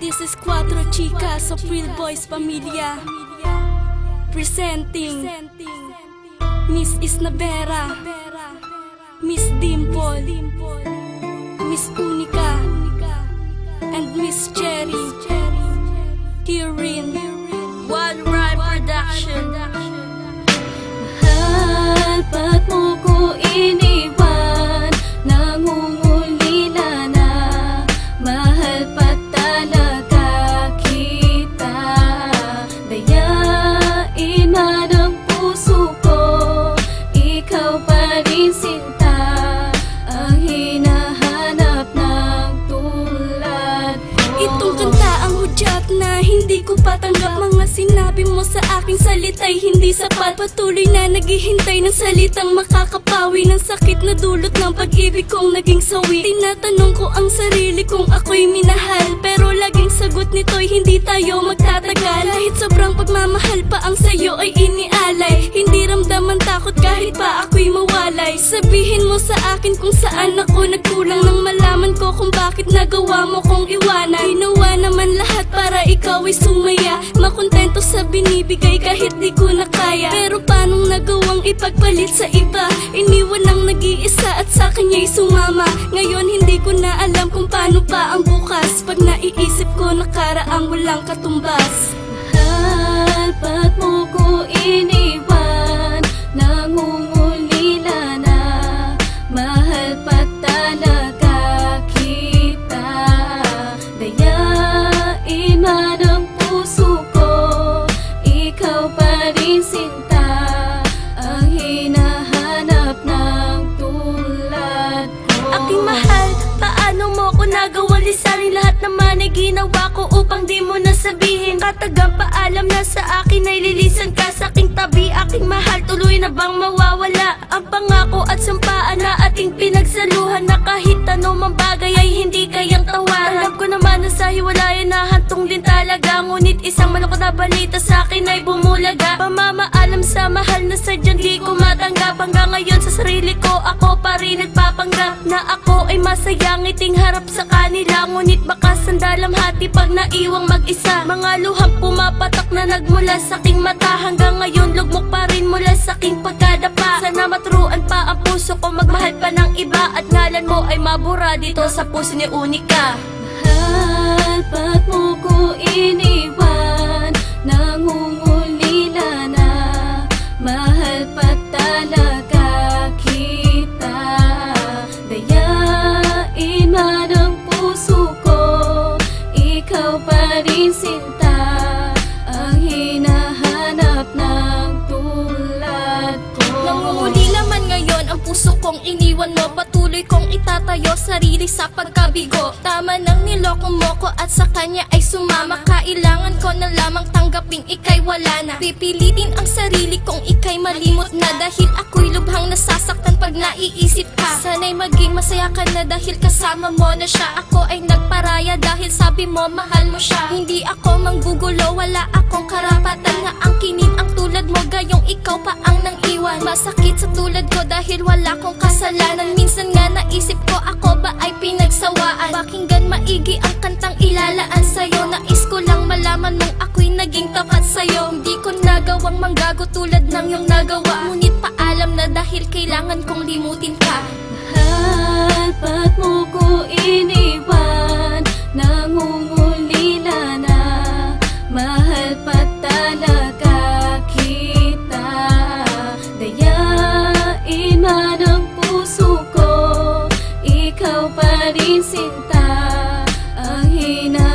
This is Cuatro Chicas of Real Boys Familia, presenting Miss Isnabera, Miss Dimple, Miss Unica, and Miss Cherry. Herein, One Rhyme Production. Mahal, ba't mo ko iniwan? Nangungulila na. Mahal pa talaga kita. Dayain man ang puso ko, ikaw pa rin sinta, ang hinahanap ng tulad ko. Itong kanta ang hudyat na hindi ko patanggap. Mga sinabi mo sa aking salita'y hindi sapat. Patuloy na naghihintay ng salitang makakapawi ng sakit na dulot ng pag-ibig kong naging sawi. Tinatanong ko ang sarili kung ako'y minahal, pero laging sagot nito'y hindi tayo magtatagal. Kahit sobrang pagmamahal pa ang sayo ay inialay, hindi ramdam ang takot kahit pa ako'y mawalay. Sabihin mo sa akin kung saan ako nagkulang, nang malaman ko kung bakit nagawa mo kong iwanan. Ginawa naman lahat para ikaw ay sumaya, makontento sa binibigay kahit di ko na kaya. Pero paanong nagawang ipagpalit sa iba? Iniwan ang nag-iisa at sa kanya'y sumama. Ngayon hindi ko na alam kung paano pa ang bukas, pag naiisip ko nakaraang walang katumbas. Mahal, ba't mo ko iniwan? Nangungulila na. Mahal pa talaga kita. Dayain man ang puso ko, ikaw pa rin sinta, ang hinahanap ng tulad ko. Aking mahal, paano mo ko nagawang lisanin lahat naman ay ginawa ko upang di mo nasabihin? Katagang paalam na sa akin ay lilisan ka sa aking tabi. Aking mahal, tuloy na bang mawawala ang pangako at sampaan na ating pinagsaluhan, na kahit anumang bagay ay hindi kayang tawaran? Alam ko naman na sa hiwalayan na hantong din talaga, ngunit isang malungkot na balita sa akin ay bumulaga. Pamamaalam sa mahal na sadyang di ko matanggap. Hanggang ngayon sa sarili ko ako pa rin nagpapanggap na ako ay masaya, ngiting harap sa kanila, ngunit baka sandalam hati pag naiwang mag-isa. Mga luhang pumapatak na nagmula sa aking mata, hanggang ngayon lugmok pa rin mula sa aking pagkadapa. Sana maturuan pa ang puso ko magmahal pa ng iba, at ngalan mo ay mabura dito sa puso ni Unica. Mahal, ba't mo ko iniwan? Nangungulila na. Mahal pa talaga kita. Dayain man ang puso ko, ikaw pa rin sinta, ang hinahanap ng tulad ko. Nangungulila man ngayon ang puso kong iniwan mo, patuloy kong itatayo sarili sa pagkabigo. Tama nang niloko mo ko at sa kanya ay sumama. Kailangan ko na lamang tanggaping ika'y wala na. Pipilitin ang sarili kong ika'y malimot na, dahil ako'y lubhang nasasaktan pag naiisip ka. Sana'y maging masaya ka na dahil kasama mo na siya. Ako ay nagparaya dahil sabi mo mahal mo siya. Hindi ako manggugulo, wala akong karapatan na angkinin ang tulad mo, gayong ikaw pa ang nang iwan. Masakit sa tulad ko dahil wala kong kasalanan. Minsan nga naisip ko ako ba ay pinagsawaan. Pakinggan maigi ang kantang ilalaan sa'yo. Nais ko lang malaman mong ako'y naging tapat sa'yo. Hindi ko nagawang manggago tulad ng iyong nagawa, ngunit paalam na dahil kailangan kong limutin ka. Mahal, ba't mo ko iniwan? Nangungulila na. Mahal pa talaga kita. Dayain man ang puso ko, ikaw pa rin sinta, ang hinahanap